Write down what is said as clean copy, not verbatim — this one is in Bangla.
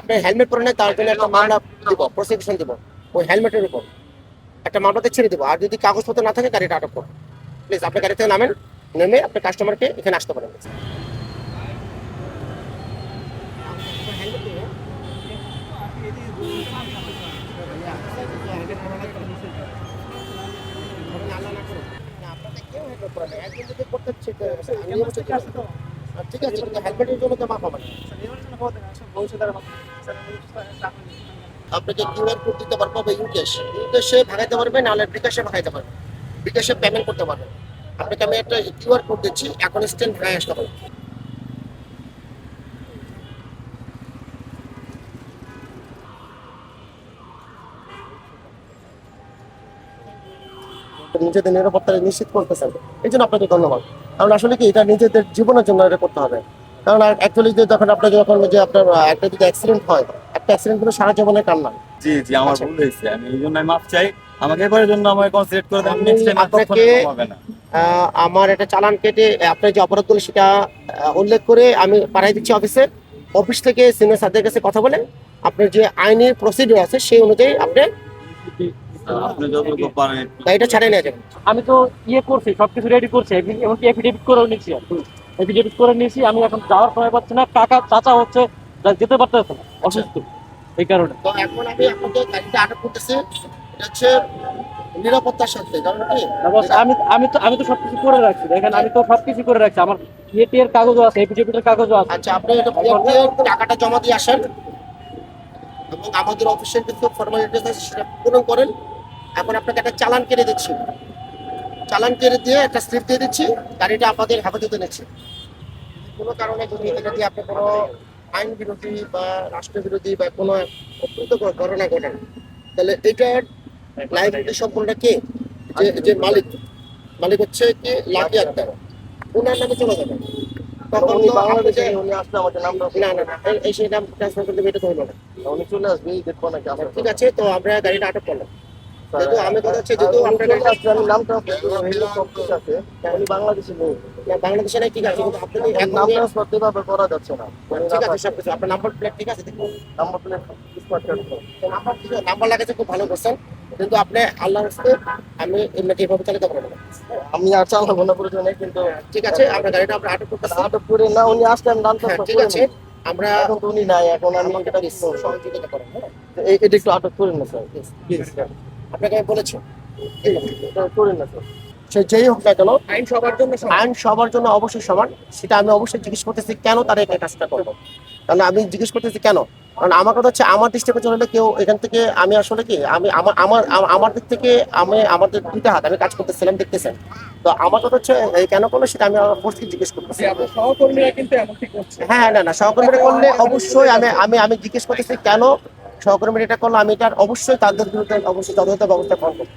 আপনি হেলমেট পরে নেন, তার জন্য একটা মামলা দিব, প্রসিকিউশন দিব ওই হেলমেটের উপর, একটা মামলাতে ছেড়ে দিব। আর যদি কাগজপত্র না থাকে গাড়িটা আটক করুন। প্লিজ আপনি গাড়ি থেকে নামেন, নেমে আপনি কাস্টমারকে এখানে আসতে পারেন। ঠিক আছে, কিন্তু হেলমেটের জন্য তো মাফ হবে না। আপনাকে কিউআর কোড দিতে পারবো বা ইউকেশে ভাগাইতে পারবেন, নাহলে বিকাশে ভাগাইতে পারবেন, বিকাশে পেমেন্ট করতে পারবেন। আপনাকে আমি একটা কিউআর কোড দিচ্ছি, এখন স্ট্যান্ড ভাগাই আসতে পারবেন। নিজেদের নিরাপত্তা নিশ্চিত করতেছেন, এই জন্য আপনাকে ধন্যবাদ। কারণ আসলে কি এটা নিজেদের জীবনের জন্য এটা করতে হবে। কারণ অ্যাকচুয়ালি যে যখন আপনার যে আপনার একটা যদি অ্যাক্সিডেন্ট হয়, একটা অ্যাক্সিডেন্ট কিন্তু সারা জীবনের কান্না। জি জি, আমার আচ্ছা। ভুল হয়েছে, আমি এই জন্য মাফ চাই। আমাকে এবারের জন্য আমাকে কনসিডার করে দেন, আমি নেক্সট টাইম আর কখনো আপনাকে এরকম হবে না। আমার একটা চালান কেটে আপনার যে অপরাধগুলো সেটা উল্লেখ করে আমি পাঠিয়ে দিচ্ছি অফিসে। অফিস থেকে সিনিয়র স্যারদের কাছে কথা বলে আপনার যে আইনি প্রসিডিউর আছে সেই অনুযায়ী আপনি আপনি যতটুকু পারেন গাড়িটা ছাড়িয়ে নিয়ে যাবেন। আমি তো ইয়ে করছি, সবকিছু রেডি করছি, এমনকি এফিডেভিট করেও নিয়েছি। এফিডেভিট করে নিয়েছি, আমি এখন যাওয়ার সময় পাচ্ছি না। কাকা চাচা হচ্ছে যেতে পারতেছে না, অসুস্থ, এই কারণে। তো এখন আমি আপনাকে গাড়িটা আটক করতেছি, এটা হচ্ছে নিরাপত্তার সাথে। কারণ কি না বস, আমি তো সবকিছু করে রাখছি, দেখেন আমি তো সবকিছু করে রাখছি। আমার ইয়েটির কাগজও আছে, এফিডেভিটের কাগজও আছে। আচ্ছা, আপনি এটা ক্লিয়ার দিয়ে টাকাটা জমা দিয়ে আসেন এবং আমাদের অফিসিয়াল কিছু ফর্মালিটিস আছে সেটা পূরণ করেন। এখন আপনাকে একটা চালান কেটে দিচ্ছি, চালান কেটে দিয়ে একটা স্লিপ দিয়ে দিচ্ছি, গাড়িটা আপনাদের হেফাজতে নিচ্ছি। কোনো কারণে যদি এটা দিয়ে আপনি কোনো আইন বিরোধী বা রাষ্ট্র বিরোধী বা কোনো অপ্রীতিকর ঘটনা ঘটেন, তাহলে এটার লাইবিলিটি সম্পূর্ণটা কে? যে মালিক, মালিক হচ্ছে কি লাকি আক্তার, ওনার নামে চলে যাবে। তখন উনি তো বাংলাদেশে, আপনি উনি আসলে আমাদের নামটা না না না এই সেই নাম ট্রান্সফার করতে এটা তো হলো না। উনি চলে আসবে, এই দেখবো নাকি আমার। ঠিক আছে, তো আমরা গাড়িটা আটক করলাম। যেহেতু আমি কথা হচ্ছে, যেহেতু উনি আপনার চলে আসবে, আমি নামটা ঠিক আছে, উনি বাংলাদেশে নেই, বাংলাদেশে নাই, ঠিক আছে, কিন্তু আপনি এখন নাম ট্রান্সফার এভাবে করা যাচ্ছে না। ঠিক আছে সব কিছু, আপনার নাম্বার প্লেট ঠিক আছে, দেখুন number plate smart card number ঠিক আছে, নাম্বার লাগাচ্ছে খুব ভালো করছেন, কিন্তু আপনি আল্লাহর রাস্তে আমি এমনিতে এভাবে চালাতে পারবো না। আমি আর চালাবো না প্রয়োজনে, কিন্তু ঠিক আছে, আমরা গাড়িটা আমরা আটক করতেছি। আটক করে না, উনি আসলেন নাম হ্যাঁ ট্রান্সফার ঠিক আছে, আমরা এখন তো উনি নাই, এখন আমি আমাকে এটা সহযোগিতা করেন। হ্যাঁ এটা একটু আটক করেন না স্যার, প্লিজ স্যার, আপনাকে আমি বলেছি, এটা করেন না স্যার। সে যেই হোক না কেন আইন সবার জন্য, আইন সবার জন্য অবশ্যই সমান। সেটা আমি অবশ্যই জিজ্ঞেস করতেছি কেন তারা এই কাজটা করবো, কারণ আমি জিজ্ঞেস করতেছি কেন। কারণ আমার কথা হচ্ছে, আমার দৃষ্টিকোণ হলে কেউ এখান থেকে, আমি আসলে কি আমি আমার আমার আমার দিক থেকে আমি আমাদের দুইটা হাত আমি কাজ করতেছিলাম, দেখতেছেন। তো আমার কথা হচ্ছে এই কেন করলো সেটা আমি আমার ফোর্সকে জিজ্ঞেস করতেছি। সহকর্মীরা কিন্তু এমনটি করছে। হ্যাঁ না না, সহকর্মীরা করলে অবশ্যই আমি আমি আমি জিজ্ঞেস করতেছি কেন সহকর্মীরা এটা করলো, আমি এটার অবশ্যই তাদের বিরুদ্ধে অবশ্যই যথাযথ ব্যবস্থা গ্রহণ করবো।